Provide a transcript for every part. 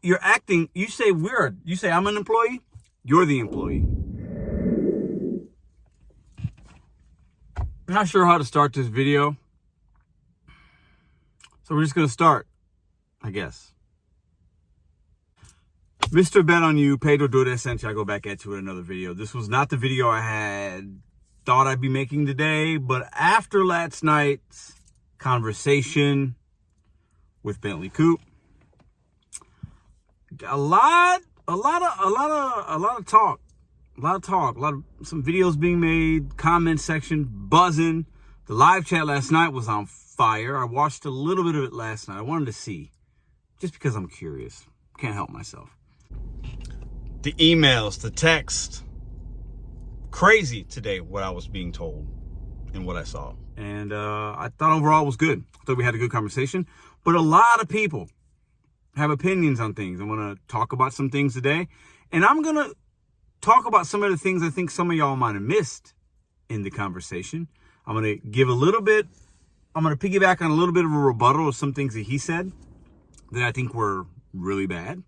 you're acting, you say I'm an employee, you're the employee. I'm not sure how to start this video, so we're just going to start, I guess. Mr.BetonYou, Pedro Doodash Santiago back at you with another video. This was not the video I had thought I'd be making today, but after last night's conversation with Bentley Koup, a lot of talk, some videos being made, comment section buzzing. The live chat last night was on fire. I watched a little bit of it last night. I wanted to see, just because I'm curious. Can't help myself. The emails, the text, crazy today what I was being told and what I saw. And I thought overall it was good. I thought we had a good conversation. But a lot of people have opinions on things. I want to talk about some things today. And I'm going to talk about some of the things I think some of y'all might have missed in the conversation. I'm going to give I'm going to piggyback on a little bit of a rebuttal of some things that he said that I think were really bad.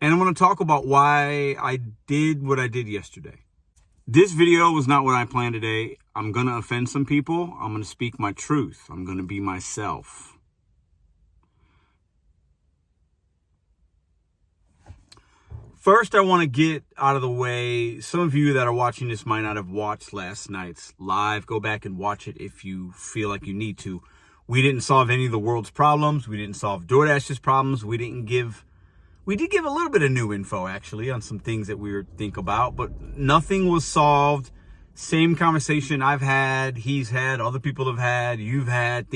And I'm going to talk about why I did what I did yesterday. This video was not what I planned today. I'm going to offend some people. I'm going to speak my truth. I'm going to be myself. First, I want to get out of the way. Some of you that are watching this might not have watched last night's live. Go back and watch it if you feel like you need to. We didn't solve any of the world's problems. We didn't solve Doordash's problems. We did give a little bit of new info, actually, on some things that we were think about, but nothing was solved. Same conversation I've had, he's had, other people have had, you've had.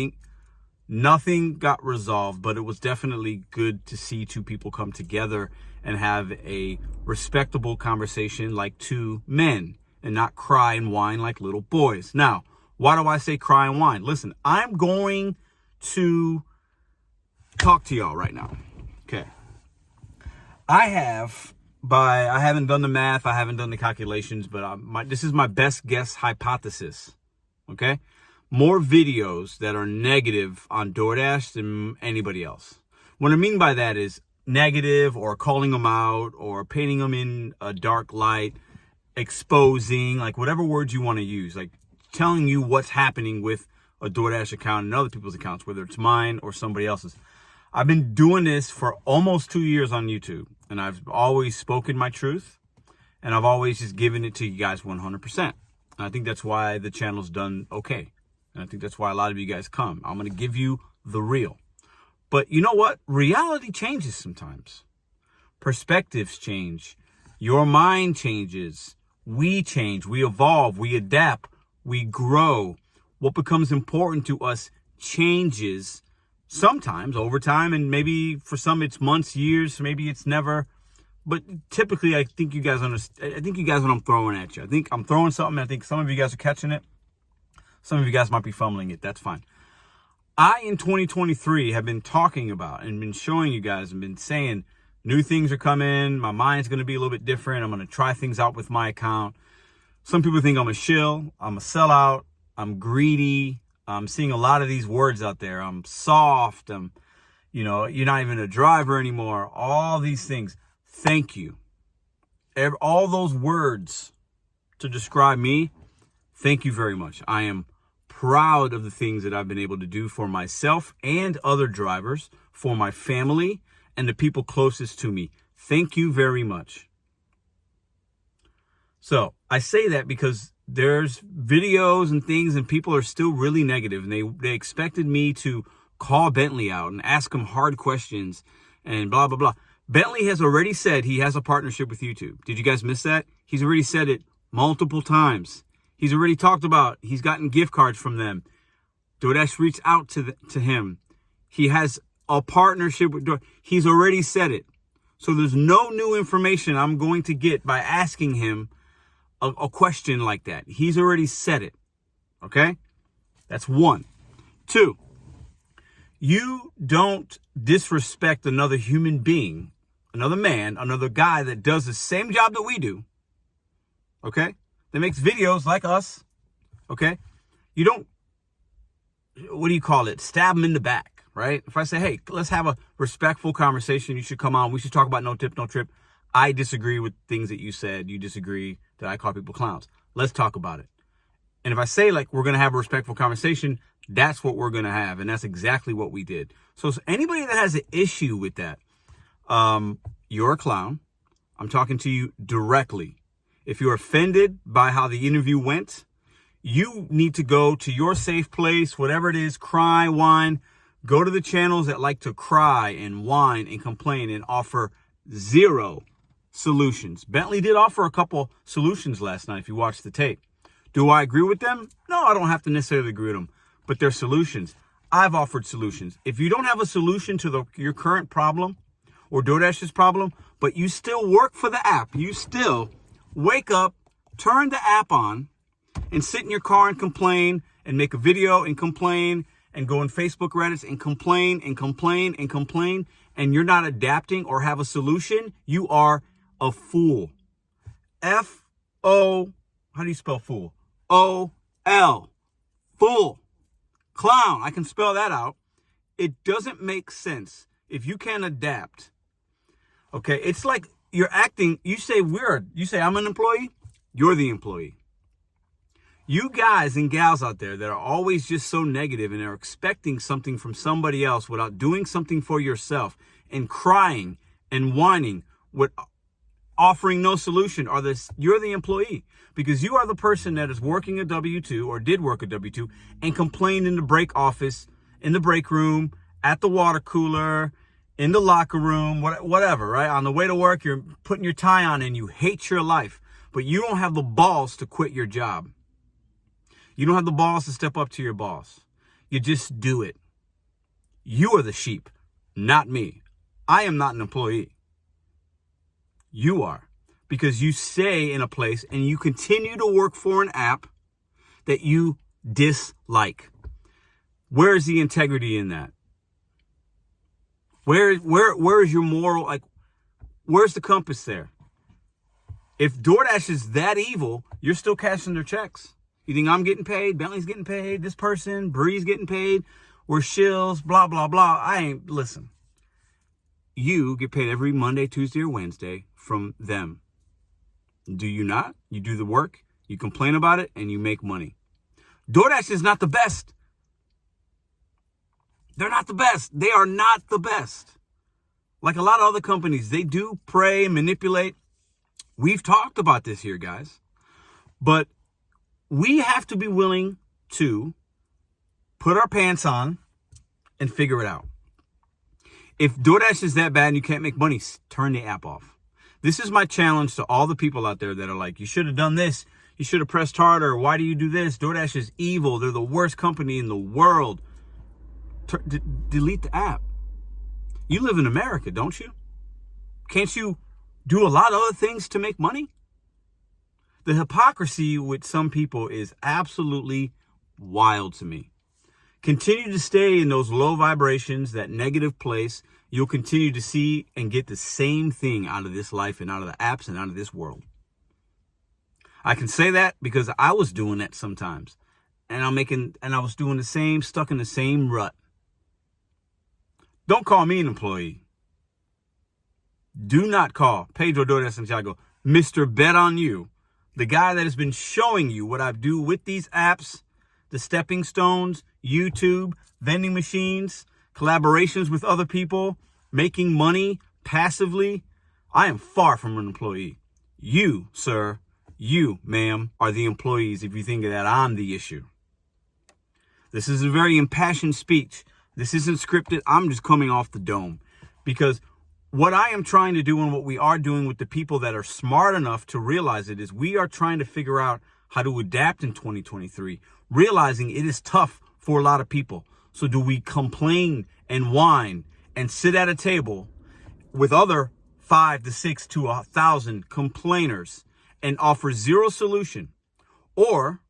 Nothing got resolved, but it was definitely good to see two people come together and have a respectable conversation like two men and not cry and whine like little boys. Now, why do I say cry and whine? Listen, I'm going to talk to y'all right now. Okay. I haven't done the math, I haven't done the calculations, but this is my best guess hypothesis, okay? More videos that are negative on Doordash than anybody else. What I mean by that is negative or calling them out or painting them in a dark light, exposing, like whatever words you want to use, like telling you what's happening with a Doordash account and other people's accounts, whether it's mine or somebody else's. I've been doing this for almost 2 years on YouTube, and I've always spoken my truth, and I've always just given it to you guys 100%. And I think that's why the channel's done okay. And I think that's why a lot of you guys come. I'm going to give you the real. But you know what? Reality changes sometimes. Perspectives change. Your mind changes. We change. We evolve. We adapt. We grow. What becomes important to us changes sometimes over time, and maybe for some it's months, years, maybe it's never. But typically, I think you guys understand. I think you guys know what I'm throwing at you. I think I'm throwing something. I think some of you guys are catching it. Some of you guys might be fumbling it. That's fine. I, in 2023, have been talking about and been showing you guys and been saying new things are coming. My mind's going to be a little bit different. I'm going to try things out with my account. Some people think I'm a shill. I'm a sellout. I'm greedy. I'm seeing a lot of these words out there. I'm soft. You're not even a driver anymore. All these things. Thank you. All those words to describe me. Thank you very much. I am proud of the things that I've been able to do for myself and other drivers, for my family, and the people closest to me. Thank you very much. So I say that because there's videos and things and people are still really negative, and they expected me to call Bentley out and ask him hard questions and blah, blah, blah. Bentley has already said he has a partnership with YouTube. Did you guys miss that? He's already said it multiple times. He's already talked about he's gotten gift cards from them. Doordash reached out to him. He has a partnership with Doordash. He's already said it. So there's no new information I'm going to get by asking him a question like that. He's already said it. Okay? That's one. Two, you don't disrespect another human being, another man, another guy that does the same job that we do. Okay? That makes videos like us. Okay? You don't, what do you call it? Stab him in the back, right? If I say, hey, let's have a respectful conversation. You should come on. We should talk about no tip, no trip. I disagree with things that you said. You disagree that I call people clowns. Let's talk about it. And if I say like we're going to have a respectful conversation, that's what we're going to have. And that's exactly what we did. So anybody that has an issue with that, you're a clown. I'm talking to you directly. If you're offended by how the interview went, you need to go to your safe place, whatever it is, cry, whine. Go to the channels that like to cry and whine and complain and offer zero solutions. Bentley did offer a couple solutions last night if you watched the tape. Do I agree with them? No, I don't have to necessarily agree with them, but they're solutions. I've offered solutions. If you don't have a solution to your current problem or DoorDash's problem, but you still work for the app, you still wake up, turn the app on, and sit in your car and complain and make a video and complain and go on Facebook Reddits and complain and complain and complain, and you're not adapting or have a solution, you are a fool. F-O, how do you spell fool? O-L, fool, clown. I can spell that out. It doesn't make sense if you can't adapt. Okay, it's like you're acting, you say I'm an employee, you're the employee. You guys and gals out there that are always just so negative and are expecting something from somebody else without doing something for yourself and crying and whining with offering no solution, you're the employee, because you are the person that is working a W-2 or did work a W-2 and complained in the break office, in the break room, at the water cooler, in the locker room, whatever, right? On the way to work, you're putting your tie on and you hate your life, but you don't have the balls to quit your job. You don't have the balls to step up to your boss. You just do it. You are the sheep, not me. I am not an employee. You are, because you stay in a place and you continue to work for an app that you dislike. Where is the integrity in that? Where is your moral, like, where's the compass there? If DoorDash is that evil, you're still cashing their checks. You think I'm getting paid, Bentley's getting paid, this person, Bree's getting paid, we're shills, blah, blah, blah. Listen. You get paid every Monday, Tuesday, or Wednesday from them. Do you not? You do the work, you complain about it, and you make money. DoorDash is not the best. They're not the best. They are not the best. Like a lot of other companies, they do prey, manipulate. We've talked about this here, guys. But we have to be willing to put our pants on and figure it out. If DoorDash is that bad and you can't make money, turn the app off. This is my challenge to all the people out there that are like, you should have done this. You should have pressed harder. Why do you do this? DoorDash is evil. They're the worst company in the world. Delete the app. You live in America, don't you? Can't you do a lot of other things to make money? The hypocrisy with some people is absolutely wild to me. Continue to stay in those low vibrations, that negative place. You'll continue to see and get the same thing out of this life and out of the apps and out of this world. I can say that because I was doing that sometimes. And I was doing the same, stuck in the same rut. Don't call me an employee. Do not call Pedro Doordash Santiago Mr.BetonYou, the guy that has been showing you what I do with these apps, the stepping stones, YouTube, vending machines, collaborations with other people, making money passively. I am far from an employee. You, sir, you, ma'am, are the employees if you think that I'm the issue. This is a very impassioned speech. This isn't scripted. I'm just coming off the dome because what I am trying to do and what we are doing with the people that are smart enough to realize it is we are trying to figure out how to adapt in 2023, realizing it is tough for a lot of people. So do we complain and whine and sit at a table with other 5 to 6 to 1,000 complainers and offer zero solution? Or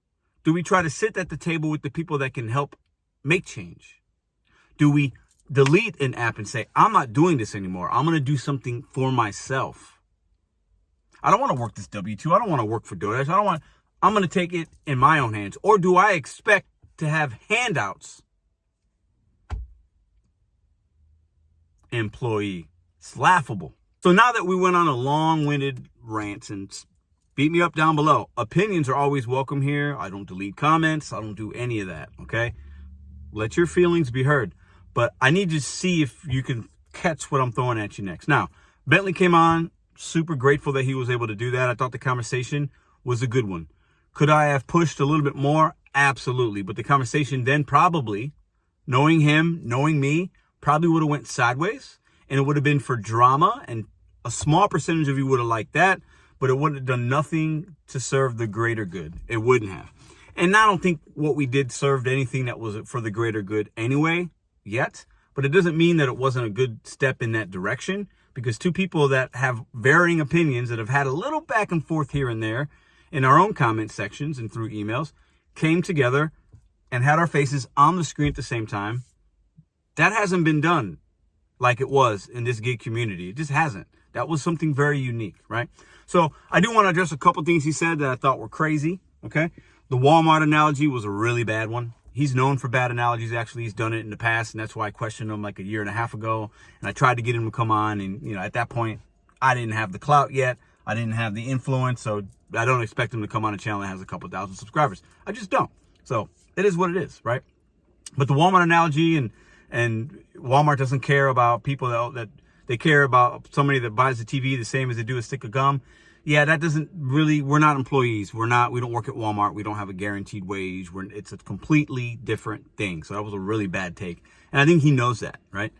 do we try to sit at the table with the people that can help make change? Do we delete an app and say, I'm not doing this anymore. I'm going to do something for myself. I don't want to work this W-2. I don't want to work for DoorDash. I'm going to take it in my own hands. Or do I expect to have handouts employee. It's laughable. So now that we went on a long-winded rant, and beat me up down below, opinions are always welcome here. I don't delete comments. I don't do any of that, okay? Let your feelings be heard. But I need to see if you can catch what I'm throwing at you next. Now, Bentley came on. Super grateful that he was able to do that. I thought the conversation was a good one. Could I have pushed a little bit more? Absolutely. But the conversation then probably, knowing him, knowing me, probably would have went sideways. And it would have been for drama. And a small percentage of you would have liked that. But it would have done nothing to serve the greater good. It wouldn't have. And I don't think what we did served anything that was for the greater good anyway, yet. But it doesn't mean that it wasn't a good step in that direction. Because two people that have varying opinions, that have had a little back and forth here and there in our own comment sections and through emails, came together and had our faces on the screen at the same time. That hasn't been done like it was in this gig community. It just hasn't. That was something very unique, right? So I do want to address a couple things he said that I thought were crazy, okay? The Walmart analogy was a really bad one. He's known for bad analogies. Actually, he's done it in the past, and that's why I questioned him like a year and a half ago. And I tried to get him to come on, and at that point, I didn't have the clout yet. I didn't have the influence, so I don't expect him to come on a channel that has a couple thousand subscribers. I just don't. So it is what it is, right? But the Walmart analogy, and Walmart doesn't care about people that they care about somebody that buys the TV the same as they do a stick of gum. Yeah, that doesn't really, we're not employees. We don't work at Walmart. We don't have a guaranteed wage. It's a completely different thing. So that was a really bad take. And I think he knows that, right?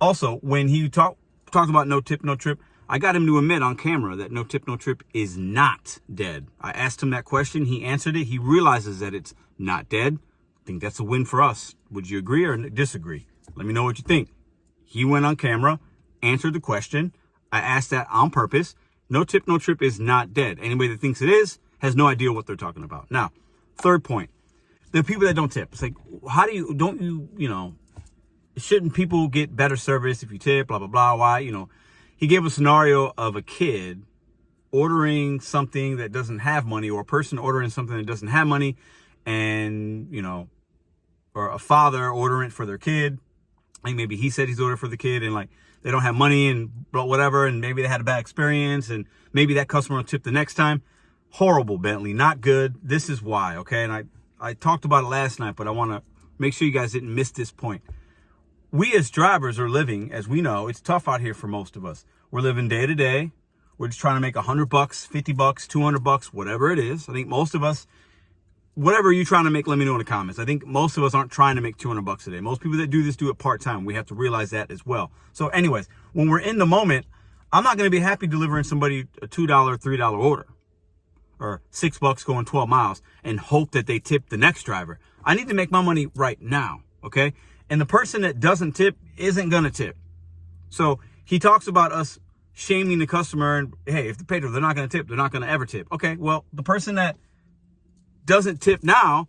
Also, when he talked about no tip, no trip, I got him to admit on camera that no tip, no trip is not dead. I asked him that question. He answered it. He realizes that it's not dead. I think that's a win for us. Would you agree or disagree? Let me know what you think. He went on camera, answered the question. I asked that on purpose. No tip, no trip is not dead. Anybody that thinks it is has no idea what they're talking about. Now, third point, the people that don't tip. It's like, shouldn't people get better service if you tip, blah, blah, blah. Why? He gave a scenario of a kid ordering something that doesn't have money, or a person ordering something that doesn't have money, and, or a father ordering it for their kid. I think maybe he said he's ordering for the kid, and they don't have money and whatever, and maybe they had a bad experience, and maybe that customer will tip the next time. Horrible, Bentley. Not good. This is why, okay? And I talked about it last night, but I want to make sure you guys didn't miss this point. We as drivers are living, as we know, it's tough out here for most of us. We're living day to day. We're just trying to make $100, $50, $200, whatever it is. I think most of us, whatever you're trying to make, let me know in the comments. I think most of us aren't trying to make $200 a day. Most people that do this do it part-time. We have to realize that as well. So anyways, when we're in the moment, I'm not going to be happy delivering somebody a $2, $3 order or $6 going 12 miles and hope that they tip the next driver. I need to make my money right now, okay? And the person that doesn't tip isn't going to tip. So he talks about us shaming the customer, and hey, if they're not going to tip, they're not going to ever tip. Okay, well, the person that doesn't tip now,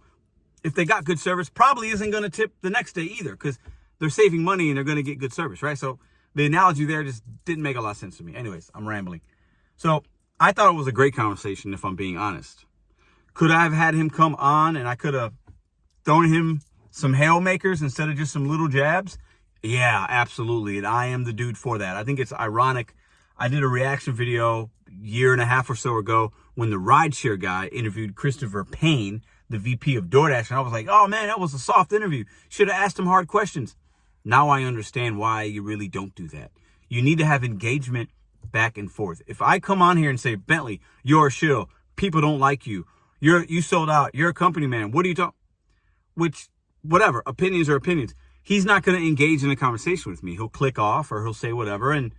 if they got good service, probably isn't going to tip the next day either, because they're saving money and they're going to get good service, right? So the analogy there just didn't make a lot of sense to me. Anyways, I'm rambling. So I thought it was a great conversation, if I'm being honest. Could I have had him come on and I could have thrown him some haymakers instead of just some little jabs? Yeah, absolutely. And I am the dude for that. I think it's ironic. I did a reaction video a year and a half or so ago when the rideshare guy interviewed Christopher Payne, the VP of Doordash. And I was like, oh man, that was a soft interview. Should have asked him hard questions. Now I understand why you really don't do that. You need to have engagement back and forth. If I come on here and say, Bentley, you're a shill, people don't like you, you sold out, you're a company man, what are you talking? Which, whatever, opinions are opinions. He's not going to engage in a conversation with me. He'll click off or he'll say whatever, and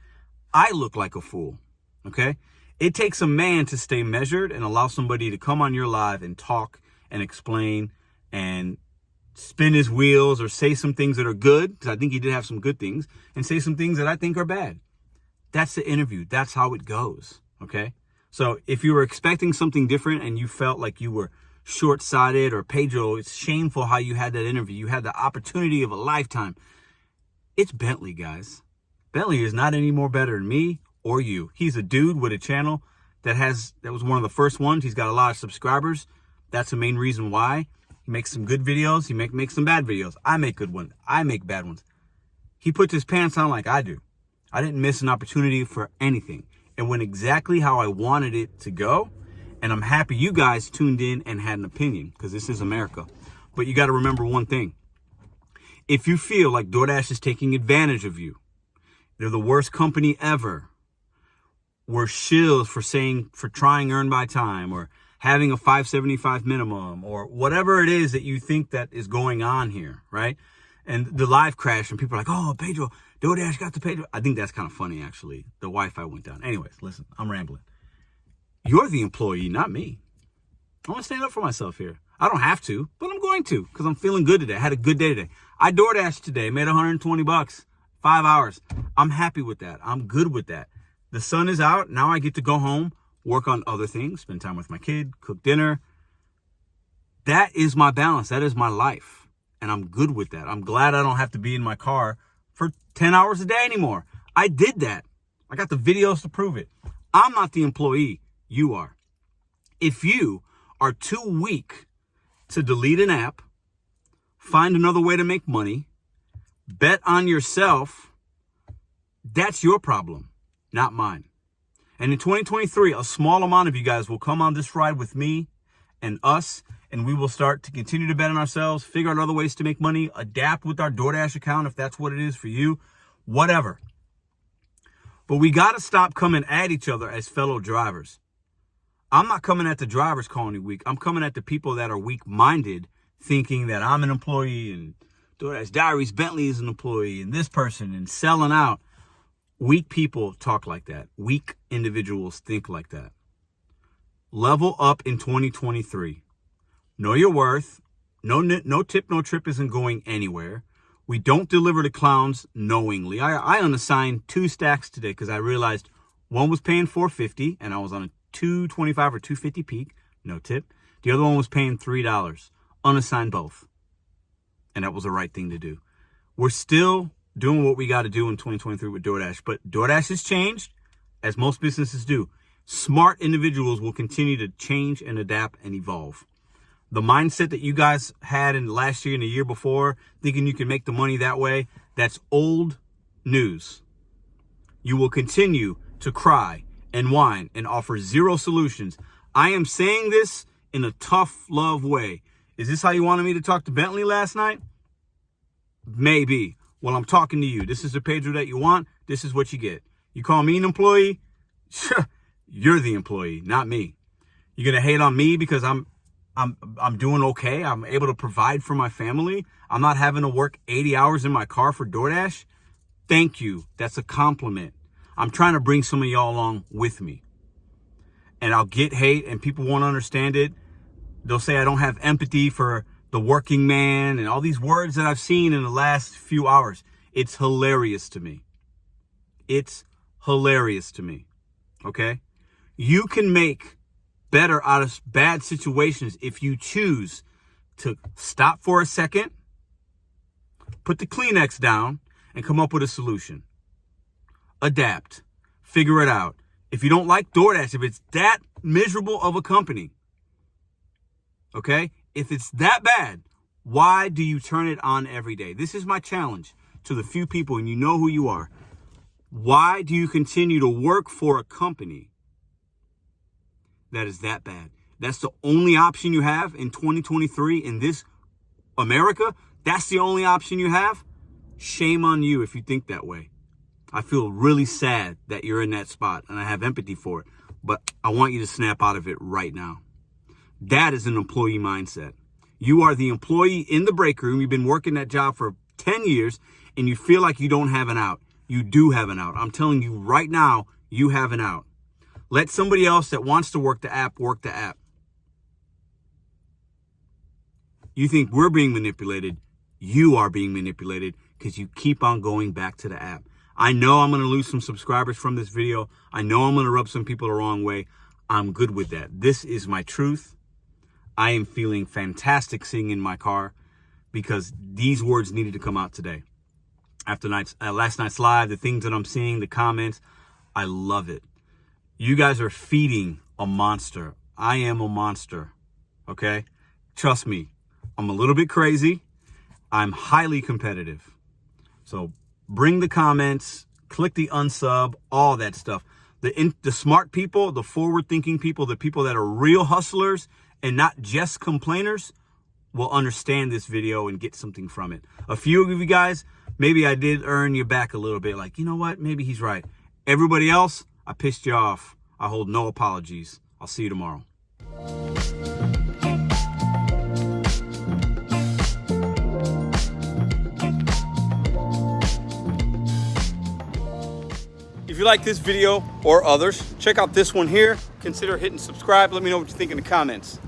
I look like a fool, okay? It takes a man to stay measured and allow somebody to come on your live and talk and explain and spin his wheels or say some things that are good, because I think he did have some good things, and say some things that I think are bad. That's the interview. That's how it goes, okay? So if you were expecting something different and you felt like you were short-sighted, or Pedro, it's shameful how you had that interview. You had the opportunity of a lifetime. It's Bentley, guys. Bentley is not any more better than me or you. He's a dude with a channel that was one of the first ones. He's got a lot of subscribers. That's the main reason why. He makes some good videos. He makes some bad videos. I make good ones. I make bad ones. He puts his pants on like I do. I didn't miss an opportunity for anything. It went exactly how I wanted it to go. And I'm happy you guys tuned in and had an opinion, because this is America. But you got to remember one thing. If you feel like DoorDash is taking advantage of you, they're the worst company ever, we're shills for trying earn by time, or having a $5.75 minimum, or whatever it is that you think that is going on here, right? And the live crash, and people are like, oh, Pedro, DoorDash got the Pedro. I think that's kind of funny, actually. The Wi-Fi went down. Anyways, listen, I'm rambling. You're the employee, not me. I'm going to stand up for myself here. I don't have to, but I'm going to, because I'm feeling good today. I had a good day today. I DoorDashed today, made $120, 5 hours. I'm happy with that. I'm good with that. The sun is out. Now I get to go home, work on other things, spend time with my kid, cook dinner. That is my balance. That is my life. And I'm good with that. I'm glad I don't have to be in my car for 10 hours a day anymore. I did that. I got the videos to prove it. I'm not the employee. You are. If you are too weak to delete an app, find another way to make money, bet on yourself, that's your problem, not mine. And in 2023, a small amount of you guys will come on this ride with me and us, and we will start to continue to bet on ourselves, figure out other ways to make money, adapt with our DoorDash account if that's what it is for you, whatever. But we got to stop coming at each other as fellow drivers. I'm not coming at the drivers calling you weak. I'm coming at the people that are weak-minded, thinking that I'm an employee and DoorDash Diaries Bentley is an employee and this person and selling out. Weak people talk like that. Weak individuals think like that. Level up in 2023. Know your worth. No tip, no trip isn't going anywhere. We don't deliver to clowns knowingly. I unassigned 2 stacks today because I realized one was paying $4.50 and I was on a $2.25 or $2.50 peak, no tip. The other one was paying $3. Unassigned both. And that was the right thing to do. We're still doing what we got to do in 2023 with DoorDash, but DoorDash has changed, as most businesses do. Smart individuals will continue to change and adapt and evolve. The mindset that you guys had in last year and the year before, thinking you can make the money that way, that's old news. You will continue to cry and whine and offer zero solutions. I am saying this in a tough love way. Is this how you wanted me to talk to Bentley last night? Maybe. Well, I'm talking to you. This is the Pedro that you want. This is what you get. You call me an employee? You're the employee, not me. You're going to hate on me because I'm doing okay. I'm able to provide for my family. I'm not having to work 80 hours in my car for DoorDash. Thank you. That's a compliment. I'm trying to bring some of y'all along with me. And I'll get hate and people won't understand it. They'll say I don't have empathy for the working man and all these words that I've seen in the last few hours. It's hilarious to me. It's hilarious to me. Okay? You can make better out of bad situations if you choose to stop for a second, put the Kleenex down, and come up with a solution. Adapt. Figure it out. If you don't like DoorDash, if it's that miserable of a company, okay? If it's that bad, why do you turn it on every day? This is my challenge to the few people, and you know who you are. Why do you continue to work for a company that is that bad? That's the only option you have in 2023 in this America? That's the only option you have? Shame on you if you think that way. I feel really sad that you're in that spot, and I have empathy for it. But I want you to snap out of it right now. That is an employee mindset. You are the employee in the break room. You've been working that job for 10 years, and you feel like you don't have an out. You do have an out. I'm telling you right now, you have an out. Let somebody else that wants to work the app work the app. You think we're being manipulated. You are being manipulated because you keep on going back to the app. I know I'm going to lose some subscribers from this video. I know I'm going to rub some people the wrong way. I'm good with that. This is my truth. I am feeling fantastic sitting in my car because these words needed to come out today. After last night's live, the things that I'm seeing, the comments, I love it. You guys are feeding a monster. I am a monster, okay? Trust me, I'm a little bit crazy. I'm highly competitive. So bring the comments, click the unsub, all that stuff. The smart people, the forward-thinking people, the people that are real hustlers and not just complainers will understand this video and get something from it. A few of you guys, maybe I did earn you back a little bit. Like, you know what? Maybe he's right. Everybody else, I pissed you off. I hold no apologies. I'll see you tomorrow. If you like this video or others, check out this one here. Consider hitting subscribe. Let me know what you think in the comments.